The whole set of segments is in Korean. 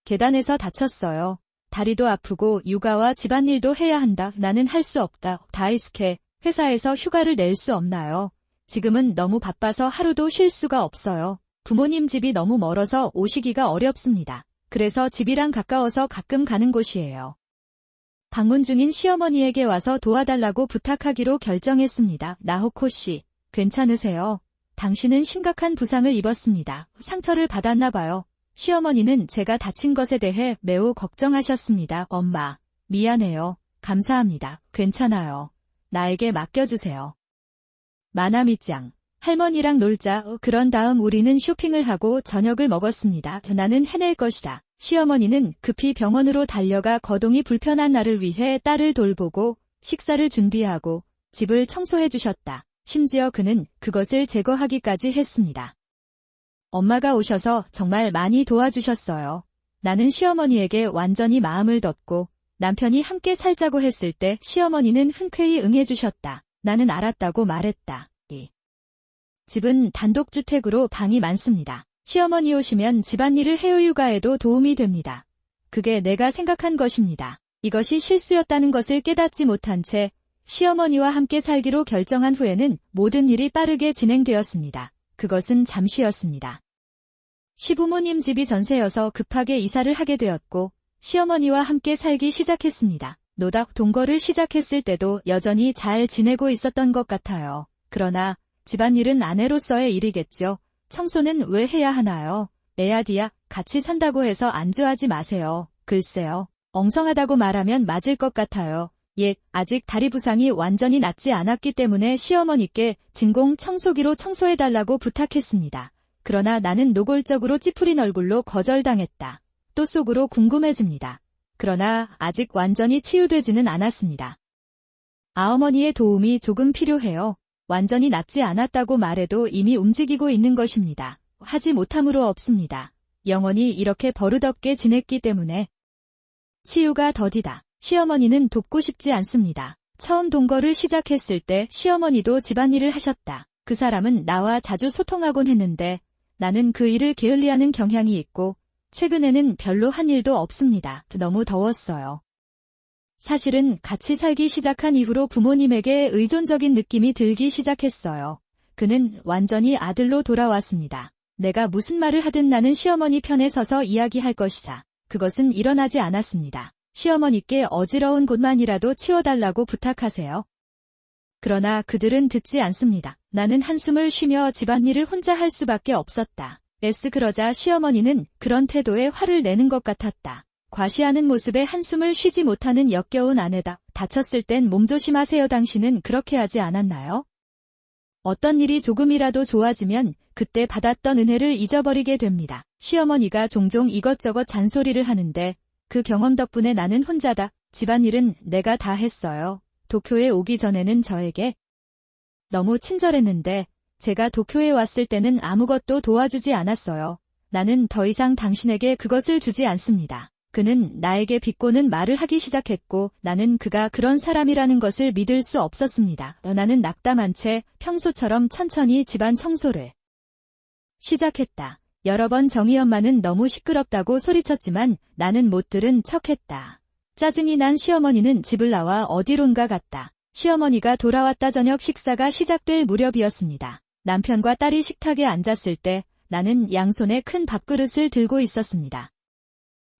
계단에서 다쳤어요. 다리도 아프고 육아와 집안일도 해야 한다. 나는 할 수 없다. 다이스케, 회사에서 휴가를 낼 수 없나요? 지금은 너무 바빠서 하루도 쉴 수가 없어요. 부모님 집이 너무 멀어서 오시기가 어렵습니다. 그래서 집이랑 가까워서 가끔 가는 곳이에요. 방문 중인 시어머니에게 와서 도와달라고 부탁하기로 결정했습니다. 나호코 씨, 괜찮으세요? 당신은 심각한 부상을 입었습니다. 상처를 받았나 봐요. 시어머니는 제가 다친 것에 대해 매우 걱정하셨습니다. 엄마, 미안해요. 감사합니다. 괜찮아요. 나에게 맡겨주세요. 마나미짱, 할머니랑 놀자. 그런 다음 우리는 쇼핑을 하고 저녁을 먹었습니다. 나는 해낼 것이다. 시어머니는 급히 병원으로 달려가 거동이 불편한 나를 위해 딸을 돌보고 식사를 준비하고 집을 청소해 주셨다. 심지어 그는 그것을 제거하기까지 했습니다. 엄마가 오셔서 정말 많이 도와주셨어요. 나는 시어머니에게 완전히 마음을 뒀고 남편이 함께 살자고 했을 때 시어머니는 흔쾌히 응해주셨다. 나는 알았다고 말했다. 집은 단독주택으로 방이 많습니다. 시어머니 오시면 집안일을 해요육아에도 도움이 됩니다. 그게 내가 생각한 것입니다. 이것이 실수였다는 것을 깨닫지 못한 채 시어머니와 함께 살기로 결정한 후에는 모든 일이 빠르게 진행되었습니다. 그것은 잠시였습니다. 시부모님 집이 전세여서 급하게 이사를 하게 되었고 시어머니와 함께 살기 시작했습니다. 노닥 동거를 시작했을 때도 여전히 잘 지내고 있었던 것 같아요. 그러나 집안일은 아내로서의 일이겠죠. 청소는 왜 해야 하나요? 에아디야, 같이 산다고 해서 안주하지 마세요. 글쎄요. 엉성하다고 말하면 맞을 것 같아요. 아직 다리 부상이 완전히 낫지 않았기 때문에 시어머니께 진공 청소기로 청소해달라고 부탁했습니다. 그러나 나는 노골적으로 찌푸린 얼굴로 거절당했다. 또 속으로 궁금해집니다. 그러나 아직 완전히 치유되지는 않았습니다. 아어머니의 도움이 조금 필요해요. 완전히 낫지 않았다고 말해도 이미 움직이고 있는 것입니다. 하지 못함으로 없습니다. 영원히 이렇게 버릇없게 지냈기 때문에. 치유가 더디다. 시어머니는 돕고 싶지 않습니다. 처음 동거를 시작했을 때 시어머니도 집안일을 하셨다. 그 사람은 나와 자주 소통하곤 했는데 나는 그 일을 게을리하는 경향이 있고 최근에는 별로 한 일도 없습니다. 너무 더웠어요. 사실은 같이 살기 시작한 이후로 부모님에게 의존적인 느낌이 들기 시작했어요. 그는 완전히 아들로 돌아왔습니다. 내가 무슨 말을 하든 나는 시어머니 편에 서서 이야기할 것이다. 그것은 일어나지 않았습니다. 시어머니께 어지러운 곳만이라도 치워달라고 부탁하세요. 그러나 그들은 듣지 않습니다. 나는 한숨을 쉬며 집안일을 혼자 할 수밖에 없었다. 그러자 시어머니는 그런 태도에 화를 내는 것 같았다. 과시하는 모습에 한숨을 쉬지 못하는 역겨운 아내다. 다쳤을 땐 몸조심하세요. 당신은 그렇게 하지 않았나요? 어떤 일이 조금이라도 좋아지면 그때 받았던 은혜를 잊어버리게 됩니다. 시어머니가 종종 이것저것 잔소리를 하는데 그 경험 덕분에 나는 혼자다. 집안일은 내가 다 했어요. 도쿄에 오기 전에는 저에게 너무 친절했는데 제가 도쿄에 왔을 때는 아무것도 도와주지 않았어요. 나는 더 이상 당신에게 그것을 주지 않습니다. 그는 나에게 비꼬는 말을 하기 시작했고 나는 그가 그런 사람이라는 것을 믿을 수 없었습니다. 나는 낙담한 채 평소처럼 천천히 집안 청소를 시작했다. 여러 번 정희 엄마는 너무 시끄럽다고 소리쳤지만 나는 못 들은 척했다. 짜증이 난 시어머니는 집을 나와 어디론가 갔다. 시어머니가 돌아왔다. 저녁 식사가 시작될 무렵이었습니다. 남편과 딸이 식탁에 앉았을 때 나는 양손에 큰 밥그릇을 들고 있었습니다.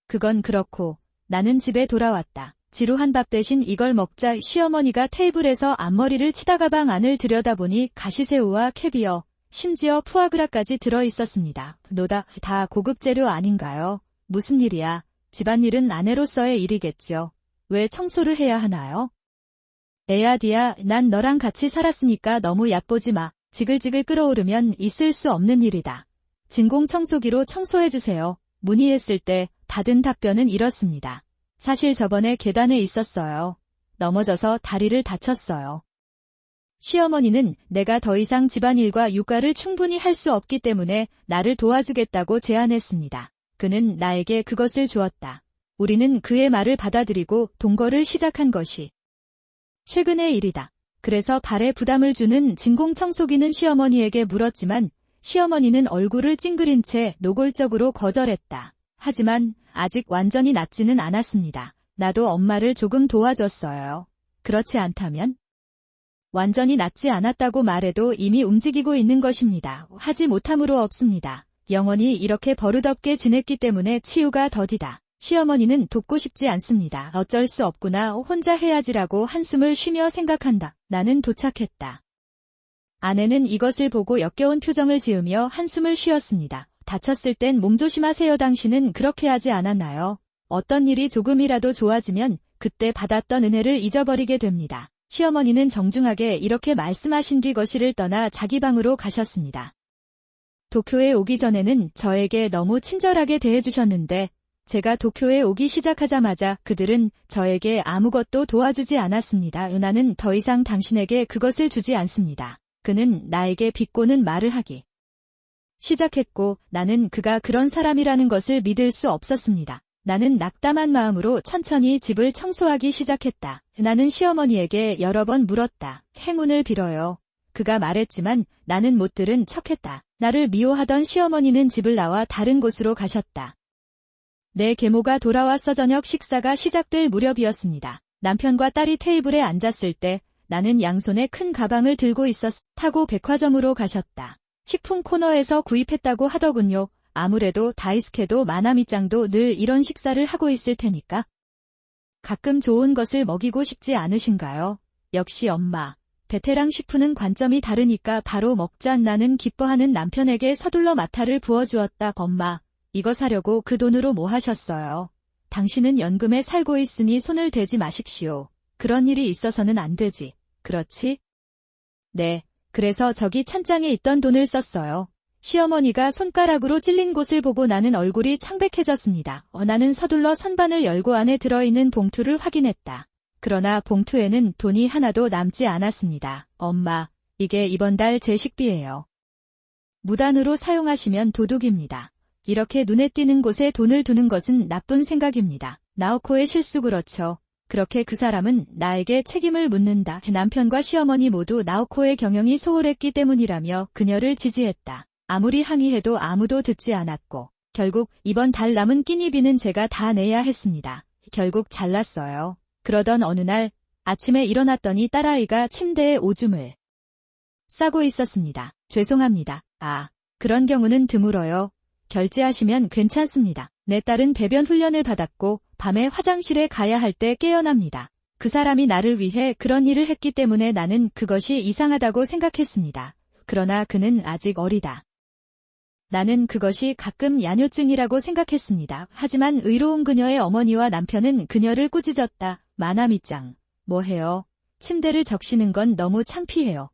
그건 그렇고 나는 집에 돌아왔다. 지루한 밥 대신 이걸 먹자. 시어머니가 테이블에서 앞머리를 치다 가방 안을 들여다보니 가시새우와 캐비어, 심지어 푸아그라까지 들어있었습니다. 다 고급 재료 아닌가요? 무슨 일이야? 집안일은 아내로서의 일이겠죠. 왜 청소를 해야 하나요? 에아디야, 난 너랑 같이 살았으니까 너무 얕보지 마. 지글지글 끓어오르면 있을 수 없는 일이다. 진공청소기로 청소해주세요. 문의했을 때 받은 답변은 이렇습니다. 사실 저번에 계단에 있었어요. 넘어져서 다리를 다쳤어요. 시어머니는 내가 더 이상 집안일과 육아를 충분히 할 수 없기 때문에 나를 도와주겠다고 제안했습니다. 그는 나에게 그것을 주었다. 우리는 그의 말을 받아들이고 동거를 시작한 것이 최근의 일이다. 그래서 발에 부담을 주는 진공청소기는 시어머니에게 물었지만 시어머니는 얼굴을 찡그린 채 노골적으로 거절했다. 하지만 아직 완전히 낫지는 않았습니다. 나도 엄마를 조금 도와줬어요. 그렇지 않다면? 완전히 낫지 않았다고 말해도 이미 움직이고 있는 것입니다. 하지 못함으로 없습니다. 영원히 이렇게 버릇없게 지냈기 때문에 치유가 더디다. 시어머니는 돕고 싶지 않습니다. 어쩔 수 없구나. 혼자 해야지라고 한숨을 쉬며 생각한다. 나는 도착했다. 아내는 이것을 보고 역겨운 표정을 지으며 한숨을 쉬었습니다. 다쳤을 땐 몸조심하세요. 당신은 그렇게 하지 않았나요? 어떤 일이 조금이라도 좋아지면 그때 받았던 은혜를 잊어버리게 됩니다. 시어머니는 정중하게 이렇게 말씀하신 뒤 거실을 떠나 자기 방으로 가셨습니다. 도쿄에 오기 전에는 저에게 너무 친절하게 대해주셨는데 제가 도쿄에 오기 시작하자마자 그들은 저에게 아무것도 도와주지 않았습니다. 나는 더 이상 당신에게 그것을 주지 않습니다. 그는 나에게 비꼬는 말을 하기 시작했고 나는 그가 그런 사람이라는 것을 믿을 수 없었습니다. 나는 낙담한 마음으로 천천히 집을 청소하기 시작했다. 나는 시어머니에게 여러 번 물었다. 행운을 빌어요. 그가 말했지만 나는 못 들은 척했다. 나를 미워하던 시어머니는 집을 나와 다른 곳으로 가셨다. 내 계모가 돌아와서 저녁 식사가 시작될 무렵이었습니다. 남편과 딸이 테이블에 앉았을 때 나는 양손에 큰 가방을 들고 타고 백화점으로 가셨다. 식품 코너에서 구입했다고 하더군요. 아무래도 다이스케도 마나미짱도 늘 이런 식사를 하고 있을 테니까. 가끔 좋은 것을 먹이고 싶지 않으신가요? 역시 엄마. 베테랑 셰프는 관점이 다르니까 바로 먹자. 나는 기뻐하는 남편에게 서둘러 마타를 부어주었다. 엄마, 이거 사려고 그 돈으로 뭐 하셨어요? 당신은 연금에 살고 있으니 손을 대지 마십시오. 그런 일이 있어서는 안 되지. 그렇지? 네, 그래서 저기 찬장에 있던 돈을 썼어요. 시어머니가 손가락으로 찔린 곳을 보고 나는 얼굴이 창백해졌습니다. 나는 서둘러 선반을 열고 안에 들어있는 봉투를 확인했다. 그러나 봉투에는 돈이 하나도 남지 않았습니다. 엄마, 이게 이번 달 제 식비예요. 무단으로 사용하시면 도둑입니다. 이렇게 눈에 띄는 곳에 돈을 두는 것은 나쁜 생각입니다. 나오코의 실수 그렇죠. 그렇게 그 사람은 나에게 책임을 묻는다. 남편과 시어머니 모두 나오코의 경영이 소홀했기 때문이라며 그녀를 지지했다. 아무리 항의해도 아무도 듣지 않았고 결국 이번 달 남은 끼니비는 제가 다 내야 했습니다. 결국 잘났어요. 그러던 어느 날 아침에 일어났더니 딸아이가 침대에 오줌을 싸고 있었습니다. 죄송합니다. 그런 경우는 드물어요. 결제하시면 괜찮습니다. 내 딸은 배변 훈련을 받았고 밤에 화장실에 가야 할 때 깨어납니다. 그 사람이 나를 위해 그런 일을 했기 때문에 나는 그것이 이상하다고 생각했습니다. 그러나 그는 아직 어리다. 나는 그것이 가끔 야뇨증이라고 생각했습니다. 하지만 의로운 그녀의 어머니와 남편은 그녀를 꾸짖었다. 마나미짱, 뭐해요? 침대를 적시는 건 너무 창피해요.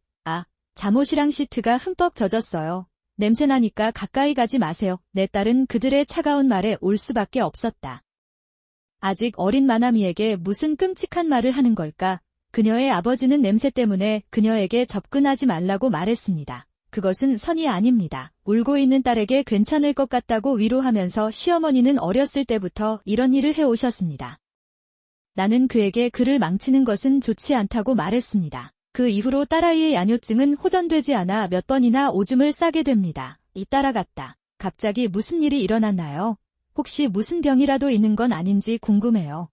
잠옷이랑 시트가 흠뻑 젖었어요. 냄새나니까 가까이 가지 마세요. 내 딸은 그들의 차가운 말에 올 수밖에 없었다. 아직 어린 마나미에게 무슨 끔찍한 말을 하는 걸까? 그녀의 아버지는 냄새 때문에 그녀에게 접근하지 말라고 말했습니다. 그것은 선이 아닙니다. 울고 있는 딸에게 괜찮을 것 같다고 위로하면서 시어머니는 어렸을 때부터 이런 일을 해오셨습니다. 나는 그에게 그를 망치는 것은 좋지 않다고 말했습니다. 그 이후로 딸아이의 야뇨증은 호전되지 않아 몇 번이나 오줌을 싸게 됩니다. 따라갔다. 갑자기 무슨 일이 일어났나요? 혹시 무슨 병이라도 있는 건 아닌지 궁금해요.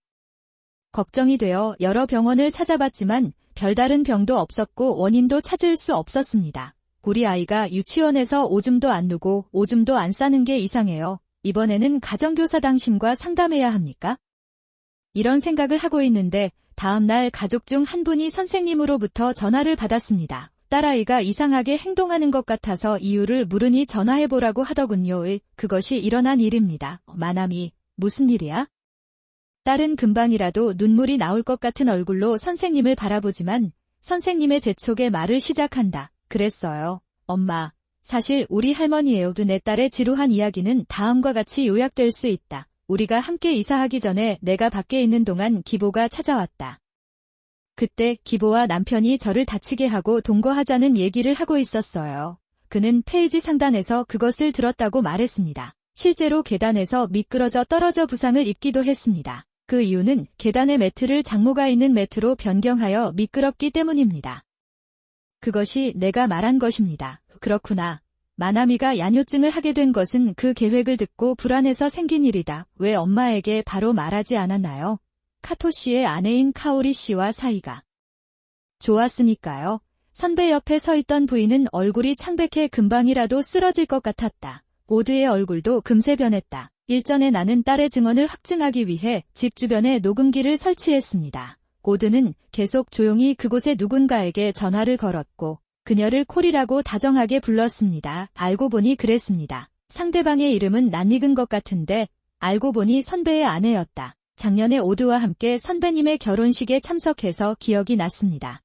걱정이 되어 여러 병원을 찾아봤지만 별다른 병도 없었고 원인도 찾을 수 없었습니다. 우리 아이가 유치원에서 오줌도 안 누고 오줌도 안 싸는 게 이상해요. 이번에는 가정교사 당신과 상담해야 합니까? 이런 생각을 하고 있는데 다음 날 가족 중 한 분이 선생님으로부터 전화를 받았습니다. 딸아이가 이상하게 행동하는 것 같아서 이유를 물으니 전화해보라고 하더군요. 그것이 일어난 일입니다. 마나미, 무슨 일이야? 딸은 금방이라도 눈물이 나올 것 같은 얼굴로 선생님을 바라보지만 선생님의 재촉에 말을 시작한다. 그랬어요. 엄마, 사실 우리 할머니예요. 내 딸의 지루한 이야기는 다음과 같이 요약될 수 있다. 우리가 함께 이사하기 전에 내가 밖에 있는 동안 기보가 찾아왔다. 그때 기보와 남편이 저를 다치게 하고 동거하자는 얘기를 하고 있었어요. 그는 페이지 상단에서 그것을 들었다고 말했습니다. 실제로 계단에서 미끄러져 떨어져 부상을 입기도 했습니다. 그 이유는 계단의 매트를 장모가 있는 매트로 변경하여 미끄럽기 때문입니다. 그것이 내가 말한 것입니다. 그렇구나. 마나미가 야뇨증을 하게 된 것은 그 계획을 듣고 불안해서 생긴 일이다. 왜 엄마에게 바로 말하지 않았나요? 카토 씨의 아내인 카오리 씨와 사이가 좋았으니까요. 선배 옆에 서 있던 부인은 얼굴이 창백해 금방이라도 쓰러질 것 같았다. 오드의 얼굴도 금세 변했다. 일전에 나는 딸의 증언을 확증하기 위해 집 주변에 녹음기를 설치했습니다. 오드는 계속 조용히 그곳에 누군가에게 전화를 걸었고 그녀를 콜이라고 다정하게 불렀습니다. 알고 보니 그랬습니다. 상대방의 이름은 낯익은 것 같은데 알고 보니 선배의 아내였다. 작년에 오드와 함께 선배님의 결혼식에 참석해서 기억이 났습니다.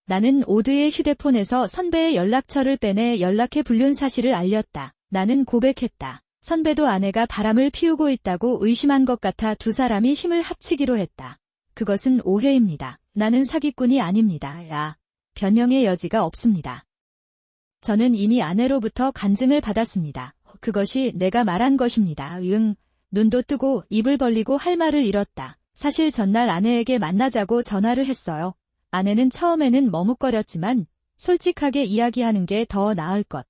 나는 오드의 휴대폰에서 선배의 연락처를 빼내 연락해 불륜 사실을 알렸다. 나는 고백했다. 선배도 아내가 바람을 피우고 있다고 의심한 것 같아 두 사람이 힘을 합치기로 했다. 그것은 오해입니다. 나는 사기꾼이 아닙니다. 변명의 여지가 없습니다. 저는 이미 아내로부터 간증을 받았습니다. 그것이 내가 말한 것입니다. 눈도 뜨고 입을 벌리고 할 말을 잃었다. 사실 전날 아내에게 만나자고 전화를 했어요. 아내는 처음에는 머뭇거렸지만 솔직하게 이야기하는 게 더 나을 것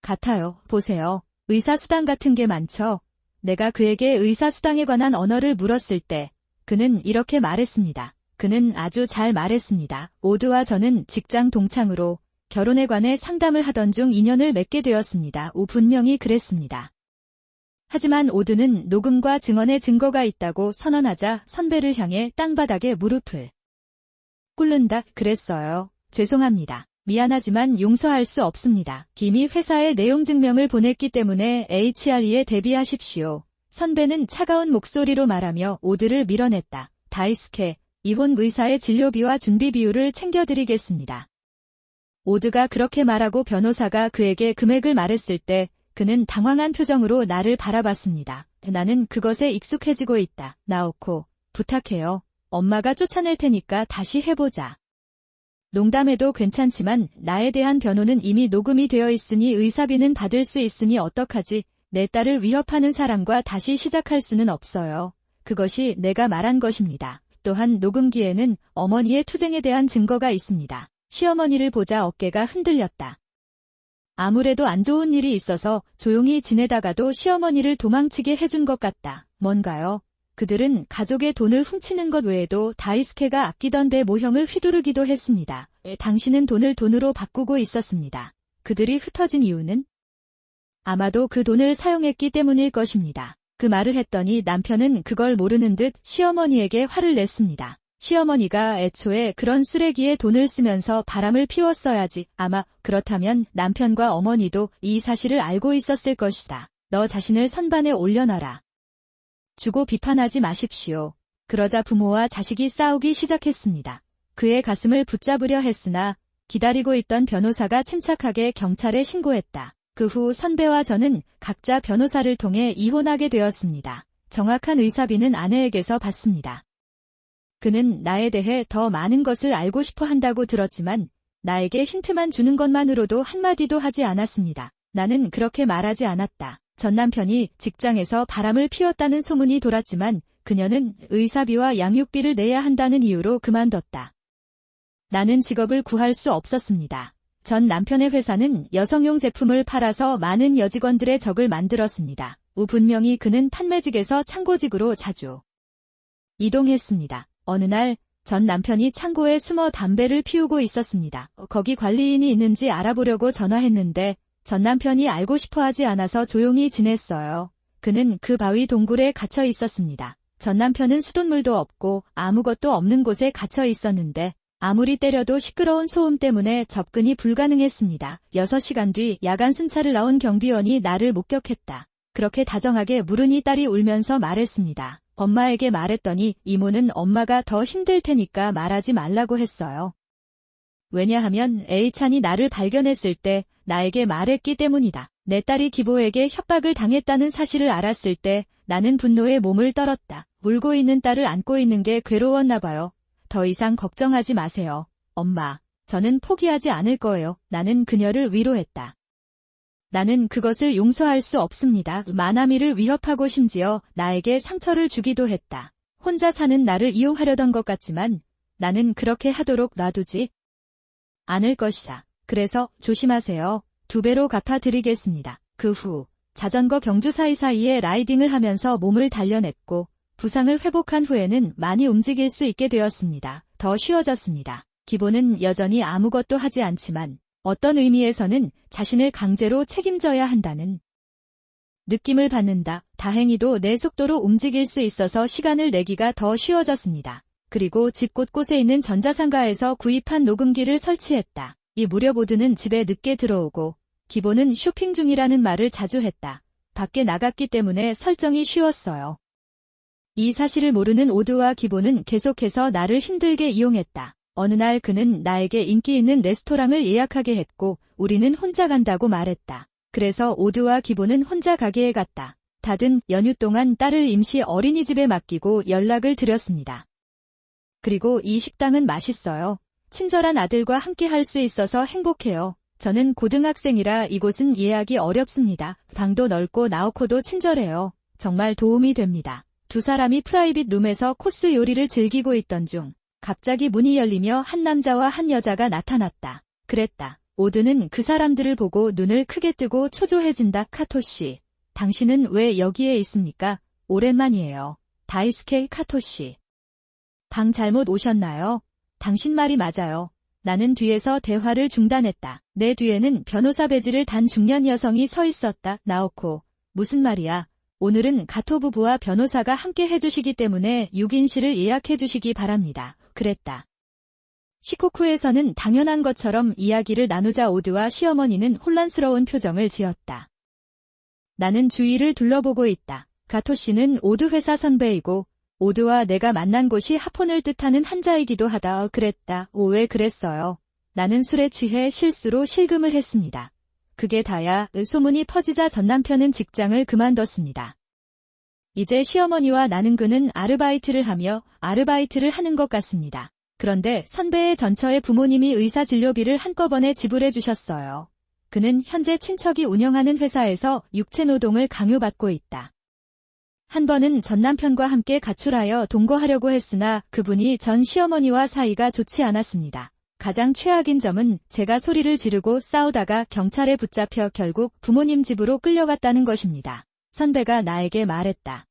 같아요. 보세요. 의사수당 같은 게 많죠. 내가 그에게 의사수당에 관한 언어를 물었을 때 그는 이렇게 말했습니다. 그는 아주 잘 말했습니다. 오드와 저는 직장 동창으로 결혼에 관해 상담을 하던 중 인연을 맺게 되었습니다. 분명히 그랬습니다. 하지만 오드는 녹음과 증언의 증거가 있다고 선언하자 선배를 향해 땅바닥에 무릎을 꿇는다 그랬어요. 죄송합니다. 미안하지만 용서할 수 없습니다. 이미 회사에 내용 증명을 보냈기 때문에 HR에 대비하십시오. 선배는 차가운 목소리로 말하며 오드를 밀어냈다. 다이스케, 이혼 의사의 진료비와 준비비율을 챙겨드리겠습니다. 오드가 그렇게 말하고 변호사가 그에게 금액을 말했을 때 그는 당황한 표정으로 나를 바라봤습니다. 나는 그것에 익숙해지고 있다. 나오코, 부탁해요. 엄마가 쫓아낼 테니까 다시 해보자. 농담해도 괜찮지만 나에 대한 변호는 이미 녹음이 되어 있으니 의사비는 받을 수 있으니 어떡하지? 내 딸을 위협하는 사람과 다시 시작할 수는 없어요. 그것이 내가 말한 것입니다. 또한 녹음기에는 어머니의 투쟁에 대한 증거가 있습니다. 시어머니를 보자 어깨가 흔들렸다. 아무래도 안 좋은 일이 있어서 조용히 지내다가도 시어머니를 도망치게 해준 것 같다. 뭔가요? 그들은 가족의 돈을 훔치는 것 외에도 다이스케가 아끼던 배 모형을 휘두르기도 했습니다. 당신은 돈을 돈으로 바꾸고 있었습니다. 그들이 흩어진 이유는? 아마도 그 돈을 사용했기 때문일 것입니다. 그 말을 했더니 남편은 그걸 모르는 듯 시어머니에게 화를 냈습니다. 시어머니가 애초에 그런 쓰레기에 돈을 쓰면서 바람을 피웠어야지. 아마 그렇다면 남편과 어머니도 이 사실을 알고 있었을 것이다. 너 자신을 선반에 올려놔라. 주고 비판하지 마십시오. 그러자 부모와 자식이 싸우기 시작했습니다. 그의 가슴을 붙잡으려 했으나 기다리고 있던 변호사가 침착하게 경찰에 신고했다. 그 후 선배와 저는 각자 변호사를 통해 이혼하게 되었습니다. 정확한 의사비는 아내에게서 받습니다. 그는 나에 대해 더 많은 것을 알고 싶어 한다고 들었지만 나에게 힌트만 주는 것만으로도 한마디도 하지 않았습니다. 나는 그렇게 말하지 않았다. 전 남편이 직장에서 바람을 피웠다는 소문이 돌았지만 그녀는 의사비와 양육비를 내야 한다는 이유로 그만뒀다. 나는 직업을 구할 수 없었습니다. 전 남편의 회사는 여성용 제품을 팔아서 많은 여직원들의 적을 만들었습니다. 분명히 그는 판매직에서 창고직으로 자주 이동했습니다. 어느 날 전 남편이 창고에 숨어 담배를 피우고 있었습니다. 거기 관리인이 있는지 알아보려고 전화했는데 전 남편이 알고 싶어 하지 않아서 조용히 지냈어요. 그는 그 바위 동굴에 갇혀 있었습니다. 전 남편은 수돗물도 없고 아무것도 없는 곳에 갇혀 있었는데 아무리 때려도 시끄러운 소음 때문에 접근이 불가능했습니다. 6시간 뒤 야간 순찰을 나온 경비원이 나를 목격했다. 그렇게 다정하게 물으니 딸이 울면서 말했습니다. 엄마에게 말했더니 이모는 엄마가 더 힘들 테니까 말하지 말라고 했어요. 왜냐하면 A찬이 나를 발견했을 때 나에게 말했기 때문이다. 내 딸이 기보에게 협박을 당했다는 사실을 알았을 때 나는 분노에 몸을 떨었다. 울고 있는 딸을 안고 있는 게 괴로웠나 봐요. 더 이상 걱정하지 마세요. 엄마, 저는 포기하지 않을 거예요. 나는 그녀를 위로했다. 나는 그것을 용서할 수 없습니다. 마나미를 위협하고 심지어 나에게 상처를 주기도 했다. 혼자 사는 나를 이용하려던 것 같지만 나는 그렇게 하도록 놔두지 않을 것이다. 그래서 조심하세요. 2배로 갚아드리겠습니다. 그 후 자전거 경주 사이사이에 라이딩을 하면서 몸을 단련했고 부상을 회복한 후에는 많이 움직일 수 있게 되었습니다. 더 쉬워졌습니다. 기본은 여전히 아무것도 하지 않지만 어떤 의미에서는 자신을 강제로 책임져야 한다는 느낌을 받는다. 다행히도 내 속도로 움직일 수 있어서 시간을 내기가 더 쉬워졌습니다. 그리고 집 곳곳에 있는 전자상가에서 구입한 녹음기를 설치했다. 이 무료 보드는 집에 늦게 들어오고 기본은 쇼핑 중이라는 말을 자주 했다. 밖에 나갔기 때문에 설정이 쉬웠어요. 이 사실을 모르는 오드와 기본은 계속해서 나를 힘들게 이용했다. 어느 날 그는 나에게 인기 있는 레스토랑을 예약하게 했고 우리는 혼자 간다고 말했다. 그래서 오드와 기본은 혼자 가게에 갔다. 다든 연휴 동안 딸을 임시 어린이집에 맡기고 연락을 드렸습니다. 그리고 이 식당은 맛있어요. 친절한 아들과 함께 할 수 있어서 행복해요. 저는 고등학생이라 이곳은 예약이 어렵습니다. 방도 넓고 나오코도 친절해요. 정말 도움이 됩니다. 두 사람이 프라이빗 룸에서 코스 요리를 즐기고 있던 중 갑자기 문이 열리며 한 남자와 한 여자가 나타났다. 그랬다. 오드는 그 사람들을 보고 눈을 크게 뜨고 초조해진다. 카토씨, 당신은 왜 여기에 있습니까? 오랜만이에요. 다이스케. 카토씨, 방 잘못 오셨나요? 당신 말이 맞아요. 나는 뒤에서 대화를 중단했다. 내 뒤에는 변호사 배지를 단 중년 여성이 서 있었다. 나오코, 무슨 말이야? 오늘은 가토 부부와 변호사가 함께 해주시기 때문에 6인실을 예약해주시기 바랍니다. 그랬다. 시코쿠에서는 당연한 것처럼 이야기를 나누자 오드와 시어머니는 혼란스러운 표정을 지었다. 나는 주위를 둘러보고 있다. 가토 씨는 오드 회사 선배이고 오드와 내가 만난 곳이 하폰을 뜻하는 한자이기도 하다. 그랬다. 왜 그랬어요? 나는 술에 취해 실수로 실금을 했습니다. 그게 다야. 소문이 퍼지자 전남편은 직장을 그만뒀습니다. 이제 시어머니와 나는 그는 아르바이트를 하는 것 같습니다. 그런데 선배의 전처의 부모님이 의사 진료비를 한꺼번에 지불해 주셨어요. 그는 현재 친척이 운영하는 회사에서 육체노동을 강요받고 있다. 한 번은 전남편과 함께 가출하여 동거하려고 했으나 그분이 전 시어머니와 사이가 좋지 않았습니다. 가장 최악인 점은 제가 소리를 지르고 싸우다가 경찰에 붙잡혀 결국 부모님 집으로 끌려갔다는 것입니다. 선배가 나에게 말했다.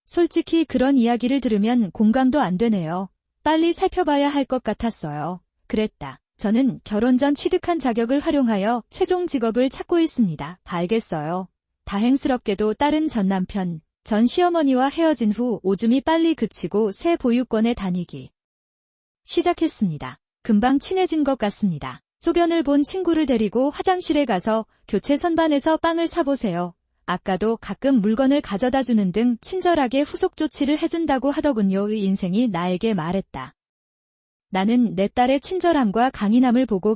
솔직히 그런 이야기를 들으면 공감도 안 되네요. 빨리 살펴봐야 할 것 같았어요. 그랬다. 저는 결혼 전 취득한 자격을 활용하여 최종 직업을 찾고 있습니다. 알겠어요. 다행스럽게도 딸은 전 남편, 전 시어머니와 헤어진 후 오줌이 빨리 그치고 새 보육원에 다니기 시작했습니다. 금방 친해진 것 같습니다. 소변을 본 친구를 데리고 화장실에 가서 교체 선반에서 빵을 사보세요. 아까도 가끔 물건을 가져다 주는 등 친절하게 후속 조치를 해준다고 하더군요. 인생이 나에게 말했다. 나는 내 딸의 친절함과 강인함을 보고